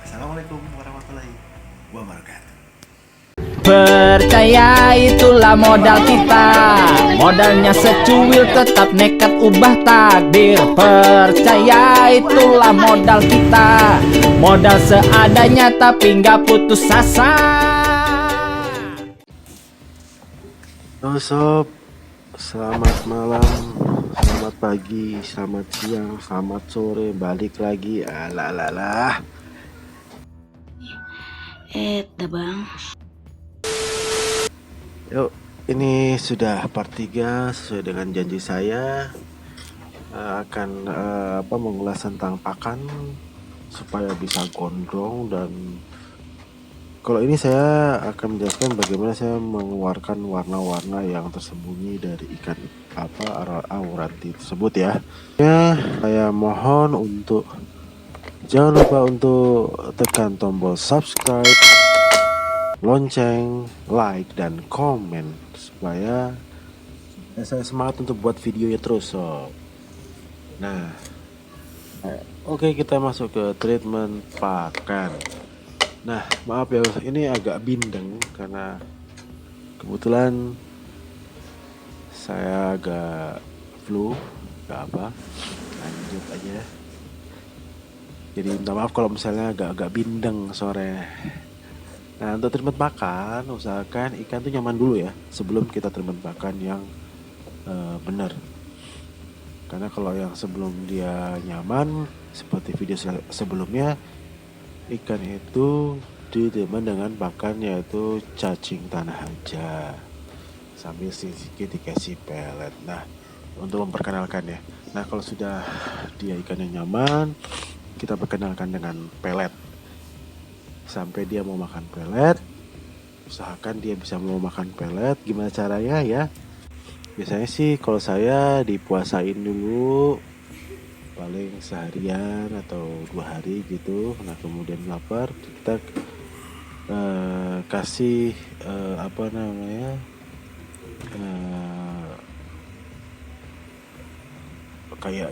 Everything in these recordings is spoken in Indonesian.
Assalamualaikum warahmatullahi wabarakatuh. Percaya itulah modal kita. Modalnya secuil tetap nekat ubah takdir. Percaya itulah modal kita. Modal seadanya tapi nggak putus asa. Halo sob, selamat malam, selamat pagi, selamat siang, selamat sore, balik lagi. Alah. Dah bang. Yuk, ini sudah part 3 sesuai dengan janji saya. Akan mengulas tentang pakan supaya bisa gondrong. Dan kalau ini saya akan menjelaskan bagaimana saya mengeluarkan warna-warna yang tersembunyi dari ikan auranti tersebut ya. Saya mohon untuk jangan lupa untuk tekan tombol subscribe, lonceng, like, dan komen supaya saya semangat untuk buat videonya terus sob. Nah, oke, kita masuk ke treatment pakan. Nah, maaf ya, ini agak bindeng karena kebetulan saya agak flu, gak apa, lanjut aja. Jadi minta maaf kalau misalnya agak bindeng sore. Nah, untuk treatment pakan, usahakan ikan tuh nyaman dulu ya sebelum kita treatment pakan yang benar. Karena kalau yang sebelum dia nyaman, seperti video sebelumnya, ikan itu ditreatment dengan pakan yaitu cacing tanah aja sambil sedikit dikasih pelet. Nah, untuk memperkenalkan ya. Nah, kalau sudah dia ikannya nyaman, kita perkenalkan dengan pelet. Sampai dia mau makan pelet, usahakan dia bisa mau makan pelet. Gimana caranya ya? Biasanya sih kalau saya dipuasain dulu paling seharian atau 2 hari gitu. Nah, kemudian lapar kita kasih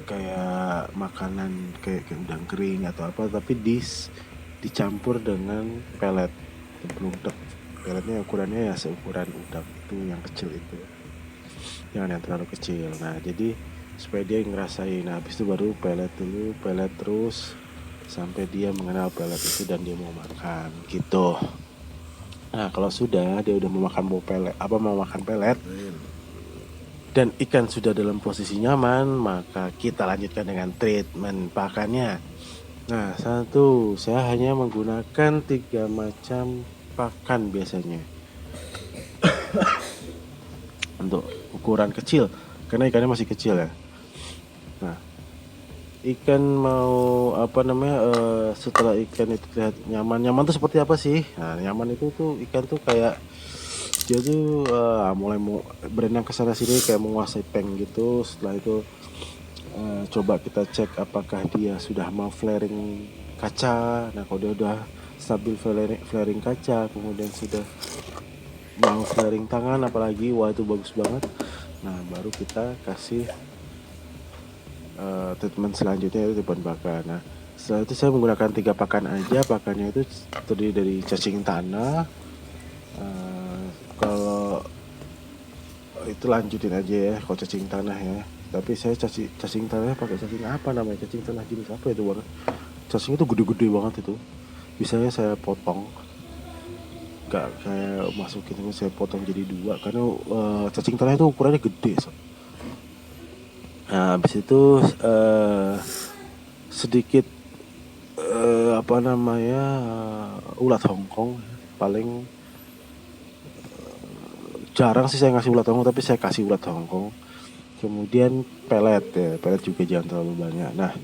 kayak makanan kayak udang kering atau apa, tapi dicampur dengan pelet beludek. Peletnya ukurannya ya seukuran udang itu, yang kecil itu, jangan yang terlalu kecil. Nah, jadi supaya dia ngerasain. Nah, habis itu baru pelet dulu, pelet terus sampai dia mengenal pelet itu dan dia mau makan gitu. Nah, kalau sudah dia udah mau makan pelet dan ikan sudah dalam posisi nyaman, maka kita lanjutkan dengan treatment pakannya. Nah, saya hanya menggunakan 3 macam pakan biasanya untuk ukuran kecil, karena ikannya masih kecil ya. Nah, ikan mau setelah ikan itu terlihat nyaman tuh seperti apa sih? Nah, nyaman itu tuh ikan tuh kayak dia tuh mulai mau berenang ke sana sini kayak menguasai tank gitu. Setelah itu coba kita cek apakah dia sudah mau flaring kaca. Nah, kalau dia udah stabil flaring kaca, kemudian sudah mau flaring tangan apalagi, wah itu bagus banget. Nah, baru kita kasih treatment selanjutnya itu treatment pakan. Nah, setelah itu saya menggunakan 3 pakan aja. Pakannya itu terdiri dari cacing tanah. Kalau itu lanjutin aja ya kalau cacing tanah ya. Tapi saya cacing tanahnya pakai cacing apa namanya? Cacing tanah jenis apa itu banget? Cacing itu gede-gede banget itu. Biasanya saya potong. Gak saya masukin, ini saya potong jadi 2 karena cacing tanah itu ukurannya gede. Nah, habis itu sedikit ulat Hongkong. Paling jarang sih saya ngasih ulat Hongkong, tapi saya kasih ulat Hongkong. Kemudian pelet ya, pelet juga jangan terlalu banyak. Nah,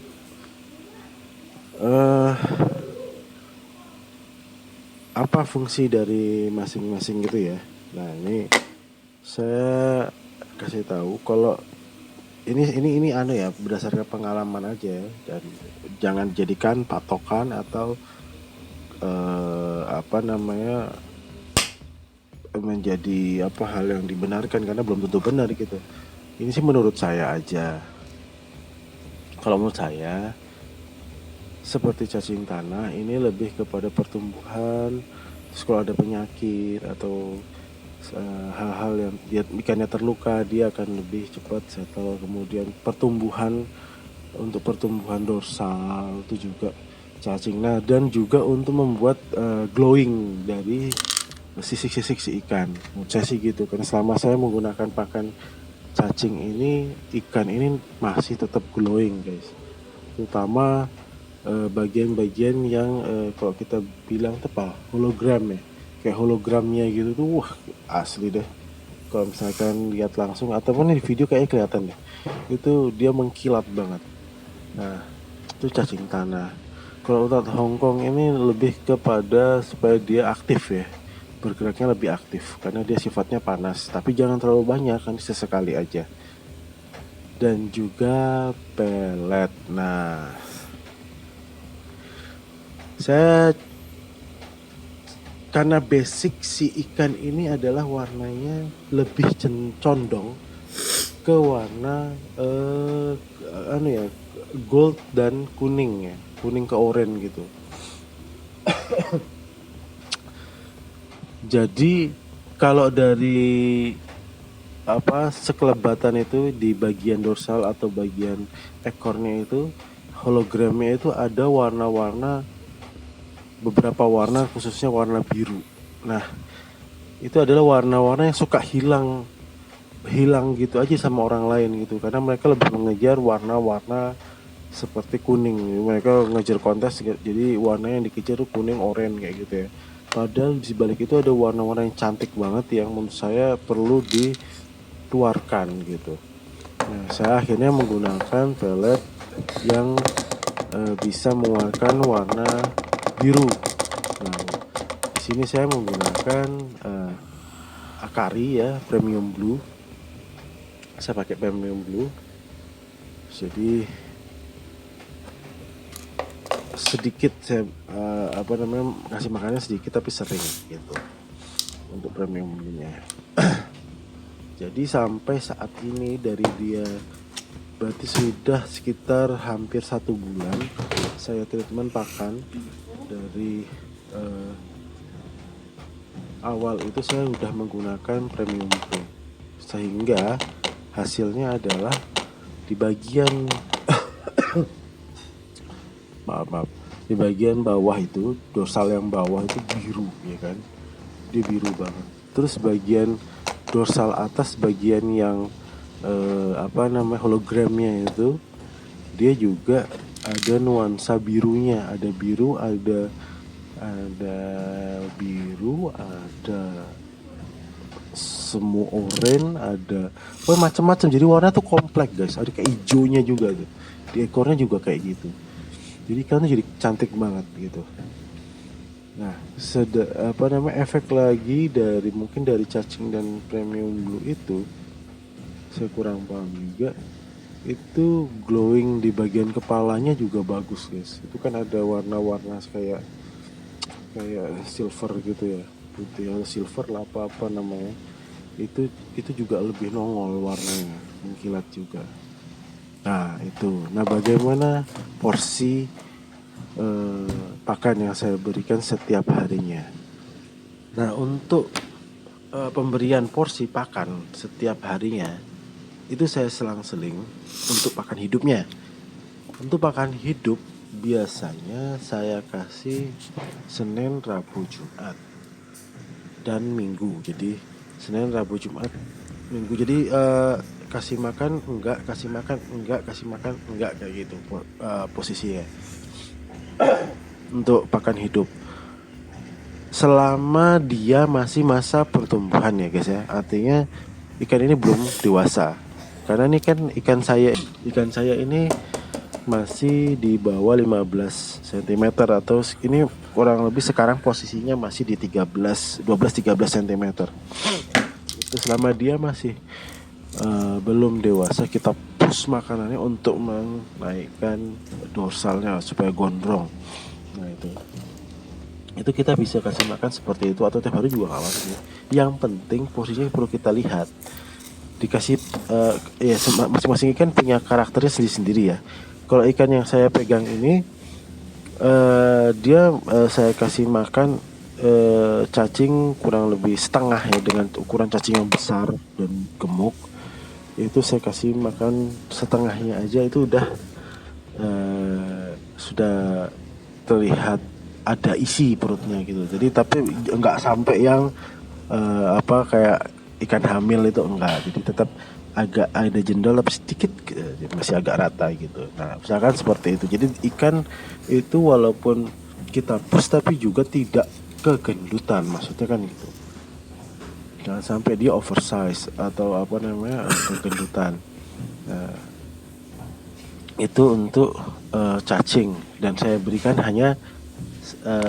apa fungsi dari masing-masing gitu ya? Nah, ini saya kasih tahu kalau ini berdasarkan pengalaman aja, dan jangan jadikan patokan atau menjadi hal yang dibenarkan, karena belum tentu benar gitu. Ini sih menurut saya aja. Kalau menurut saya seperti cacing tanah ini lebih kepada pertumbuhan. Terus kalau ada penyakit atau hal-hal yang dia ikannya terluka, dia akan lebih cepat settle. Kemudian untuk pertumbuhan dorsal itu juga cacing. Nah, dan juga untuk membuat glowing dari sisik-sisik si ikan. Menurut saya sih gitu, karena selama saya menggunakan pakan cacing ini, ikan ini masih tetap glowing guys, terutama bagian-bagian yang kalau kita bilang tepa hologram ya, kayak hologramnya gitu tuh, wah asli deh. Kalau misalkan lihat langsung ataupun di video kayaknya kelihatan deh, itu dia mengkilat banget. Nah, itu cacing tanah. Kalau urat Hongkong ini lebih kepada supaya dia aktif ya, bergeraknya lebih aktif karena dia sifatnya panas, tapi jangan terlalu banyak, kan sesekali aja. Dan juga pelet. Nah, saya karena basic si ikan ini adalah warnanya lebih condong ke warna gold dan kuning ya, kuning ke oranye gitu. Jadi kalau dari sekelebatan itu di bagian dorsal atau bagian ekornya itu, hologramnya itu ada warna-warna, beberapa warna, khususnya warna biru. Nah, itu adalah warna-warna yang suka hilang gitu aja sama orang lain gitu, karena mereka lebih mengejar warna-warna seperti kuning. Mereka ngejar kontes, jadi warna yang dikejar tuh kuning, oranye kayak gitu ya. Padahal di balik itu ada warna-warna yang cantik banget yang menurut saya perlu dikeluarkan gitu. Nah, saya akhirnya menggunakan pelet yang bisa mengeluarkan warna biru. Nah, di sini saya menggunakan Akari ya, premium blue. Saya pakai premium blue. Jadi sedikit saya kasih makannya sedikit tapi sering gitu untuk premium blue-nya. Jadi sampai saat ini dari dia berarti sudah sekitar hampir 1 bulan saya treatment pakan. Dari awal itu saya sudah menggunakan premium blue, sehingga hasilnya adalah di bagian di bagian bawah itu, dorsal yang bawah itu biru ya kan, dia biru banget. Terus bagian dorsal atas, bagian yang hologramnya itu, dia juga ada nuansa birunya, ada biru, ada biru, ada semu oranye, ada macam-macam. Jadi warna tuh kompleks guys, ada kayak hijaunya juga tuh. Di ekornya juga kayak gitu. Jadi kan jadi cantik banget gitu. Nah, efek lagi dari mungkin dari cacing dan premium blue itu, saya kurang paham juga. Itu glowing di bagian kepalanya juga bagus guys. Itu kan ada warna-warna kayak silver gitu ya, putih atau silver lah apa namanya. Itu juga lebih nongol warnanya, mengkilat juga. Nah itu, bagaimana porsi pakan yang saya berikan setiap harinya. Nah, untuk pemberian porsi pakan setiap harinya itu saya selang-seling untuk pakan hidupnya. Untuk pakan hidup biasanya saya kasih Senin, Rabu, Jumat, dan Minggu. Jadi Senin, Rabu, Jumat, Minggu. Jadi kasih makan enggak, kasih makan enggak, kasih makan enggak, kayak gitu posisinya. Untuk pakan hidup selama dia masih masa pertumbuhan ya guys ya, artinya ikan ini belum dewasa. Karena ini kan ikan saya ini masih di bawah 15 cm, atau ini kurang lebih sekarang posisinya masih di 12-13 cm. Itu selama dia masih belum dewasa, kita push makanannya untuk menaikkan dorsalnya supaya gondrong. Nah itu kita bisa kasih makan seperti itu, atau tiap hari juga kawan. Yang penting posisinya perlu kita lihat, dikasih masing-masing ikan punya karakternya sendiri-sendiri ya. Kalau ikan yang saya pegang ini Dia saya kasih makan cacing kurang lebih setengah ya, dengan ukuran cacing yang besar dan gemuk. Itu saya kasih makan setengahnya aja itu udah sudah terlihat ada isi perutnya gitu. Jadi tapi nggak sampai yang apa kayak ikan hamil itu enggak. Jadi tetap agak ada jendol tapi sedikit masih agak rata gitu. Nah, misalkan seperti itu. Jadi ikan itu walaupun kita push tapi juga tidak kegendutan, maksudnya kan gitu. Jangan sampai dia oversize atau apa namanya kegendutan. Nah, itu untuk cacing, dan saya berikan hanya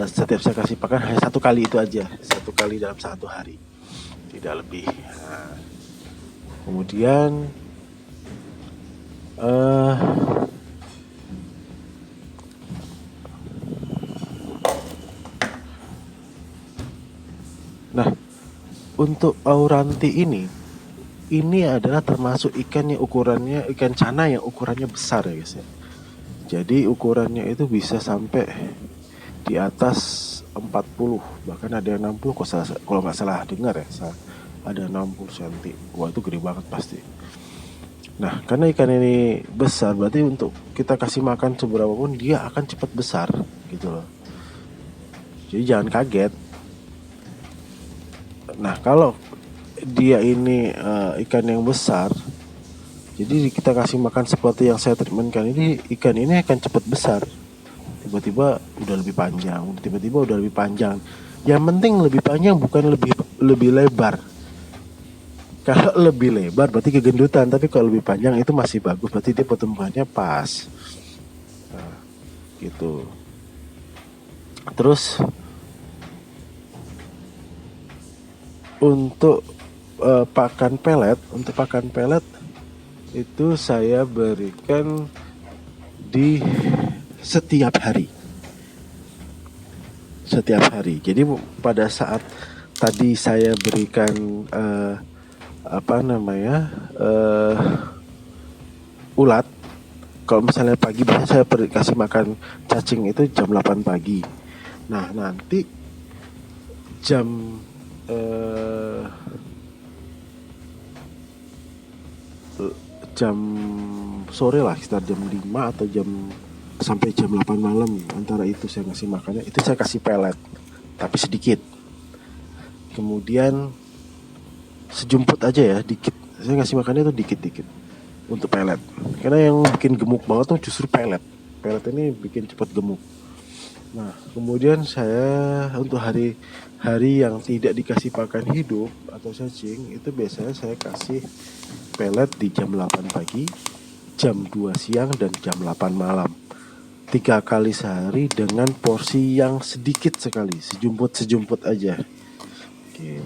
setiap saya kasih pakan hanya satu kali itu aja, satu kali dalam satu hari, tidak lebih. Nah, kemudian eh nah, untuk auranti ini adalah termasuk ikan yang ukurannya ikan cana yang ukurannya besar ya guys ya. Jadi ukurannya itu bisa sampai di atas 40, bahkan ada yang 60 kalau nggak salah dengar ya, ada 60 cm. Wah, itu gede banget pasti. Nah, karena ikan ini besar, berarti untuk kita kasih makan seberapa pun dia akan cepat besar gitu loh. Jadi jangan kaget. Nah, kalau dia ini ikan yang besar, jadi kita kasih makan seperti yang saya treatmentkan ini, ikan ini akan cepat besar. Tiba-tiba udah lebih panjang, tiba-tiba udah lebih panjang. Yang penting lebih panjang, bukan lebih lebih lebar. Kalau lebih lebar berarti kegendutan, tapi kalau lebih panjang itu masih bagus, berarti dia pertumbuhannya pas. Nah, gitu. Terus untuk untuk pakan pelet itu saya berikan di setiap hari. Jadi pada saat tadi saya berikan apa namanya ulat. Kalau misalnya pagi biasanya saya kasih makan cacing itu jam 8 pagi. Nah, nanti jam jam sore lah, sekitar jam 5 atau sampai jam 8 malam, antara itu saya ngasih makannya. Itu saya kasih pelet tapi sedikit. Kemudian sejumput aja ya, dikit. Saya ngasih makannya itu dikit-dikit untuk pelet. Karena yang bikin gemuk banget tuh justru pelet. Pelet ini bikin cepat gemuk. Nah, kemudian saya untuk hari yang tidak dikasih pakan hidup atau cacing, itu biasanya saya kasih pelet di jam 8 pagi, jam 2 siang, dan jam 8 malam. 3 kali sehari dengan porsi yang sedikit sekali, sejumput aja. Gitu.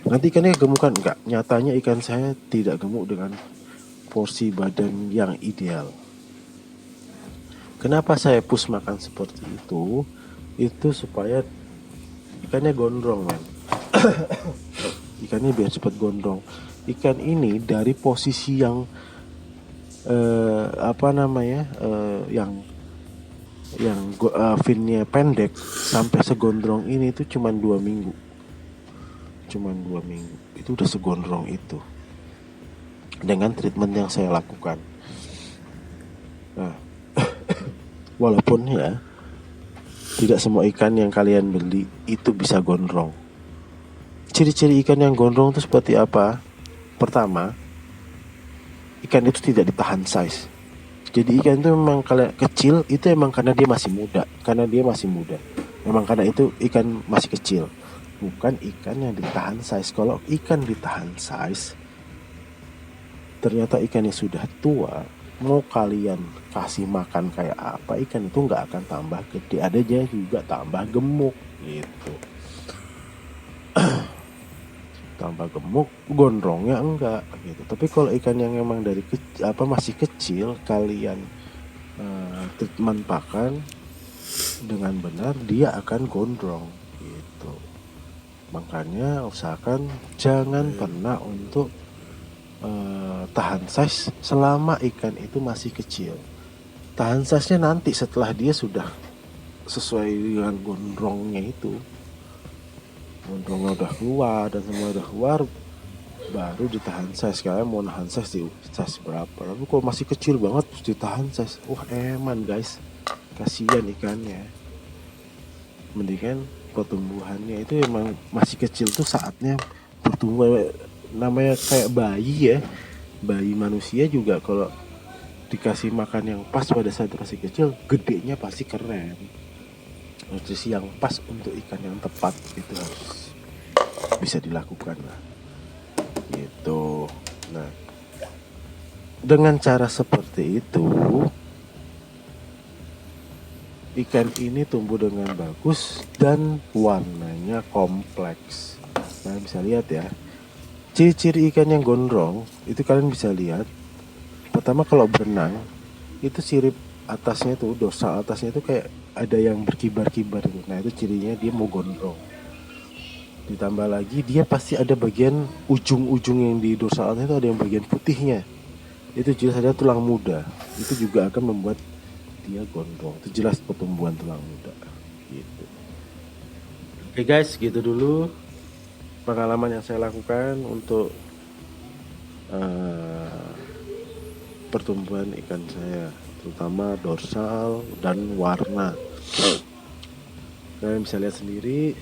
Nanti ikannya gemukan? Enggak. Nyatanya ikan saya tidak gemuk dengan porsi badan yang ideal. Kenapa saya push makan seperti itu? Itu supaya ikannya gondrong, man. Ikannya biar cepat gondrong. Ikan ini dari posisi yang finnya pendek sampai segondrong ini itu cuman 2 minggu. Itu udah segondrong itu dengan treatment yang saya lakukan. Nah, walaupun ya tidak semua ikan yang kalian beli itu bisa gondrong. Ciri-ciri ikan yang gondrong itu seperti apa? Pertama, ikan itu tidak ditahan size. Jadi ikan itu memang kalau kecil itu emang karena dia masih muda. Memang karena itu ikan masih kecil. Bukan ikan yang ditahan size. Kalau ikan ditahan size, ternyata ikannya sudah tua, mau kalian kasih makan kayak apa, ikan itu nggak akan tambah gede, adanya juga tambah gemuk gitu. Tambah gemuk, gondrongnya enggak gitu. Tapi kalau ikan yang emang dari masih kecil, kalian treatment pakan dengan benar, dia akan gondrong gitu. Makanya usahakan jangan pernah untuk tahan size selama ikan itu masih kecil. tahan size-nya nanti setelah dia sudah sesuai dengan gondrongnya itu. Gondrongnya udah keluar dan semua udah keluar, baru ditahan size. Kalian mau nahan size di size berapa? Tapi kalau masih kecil banget terus ditahan size, wah eman guys, kasihan ikannya. Mendingan pertumbuhannya itu emang masih kecil tuh saatnya bertumbuh, namanya kayak bayi ya. Bayi manusia juga kalau dikasih makan yang pas pada saat masih kecil, gedenya pasti keren. Nutrisi yang pas untuk ikan yang tepat itu harus bisa dilakukan lah gitu. Nah, dengan cara seperti itu ikan ini tumbuh dengan bagus dan warnanya kompleks. Nah, bisa lihat ya, ciri-ciri ikan yang gondrong itu kalian bisa lihat. Pertama, kalau berenang itu sirip atasnya tuh, dorsal atasnya itu kayak ada yang berkibar-kibar gitu. Nah, itu cirinya dia mau gondrong. Ditambah lagi dia pasti ada bagian ujung-ujung yang di dorsal atasnya itu ada yang bagian putihnya. Itu jelas ada tulang muda. Itu juga akan membuat dia gondrong. Itu jelas pertumbuhan tulang muda gitu. Oke guys, gitu dulu pengalaman yang saya lakukan untuk pertumbuhan ikan saya, terutama dorsal dan warna. Kalian bisa lihat sendiri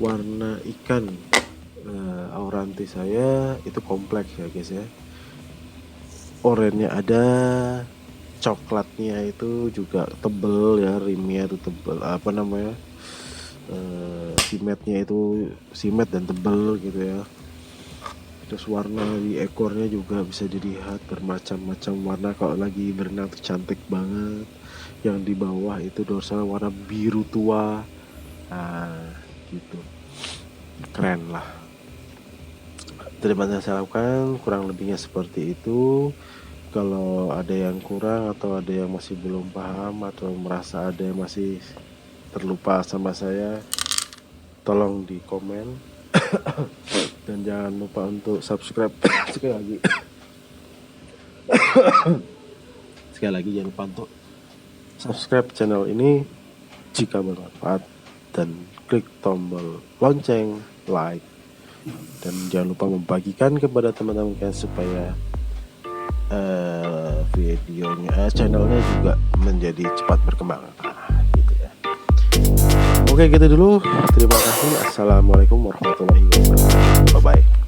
warna ikan auranti saya itu kompleks ya guys ya. Oranye ada, coklatnya itu juga tebel ya, rimnya itu tebel, apa namanya, simetnya itu simet dan tebel gitu ya. Terus warna di ekornya juga bisa dilihat bermacam-macam warna. Kalau lagi berenang tuh cantik banget. Yang di bawah itu dorsal warna biru tua. Nah, gitu. Keren lah. Terima kasih saya lakukan, kurang lebihnya seperti itu. Kalau ada yang kurang atau ada yang masih belum paham atau merasa ada yang masih terlupa sama saya, tolong di komen. Dan jangan lupa untuk subscribe. Sekali lagi jangan lupa untuk subscribe channel ini jika bermanfaat, dan klik tombol lonceng, like, dan jangan lupa membagikan kepada teman-teman kalian supaya videonya, channelnya juga menjadi cepat berkembang. Gitu ya. Oke, gitu dulu. Terima kasih. Assalamualaikum warahmatullahi wabarakatuh. Bye bye.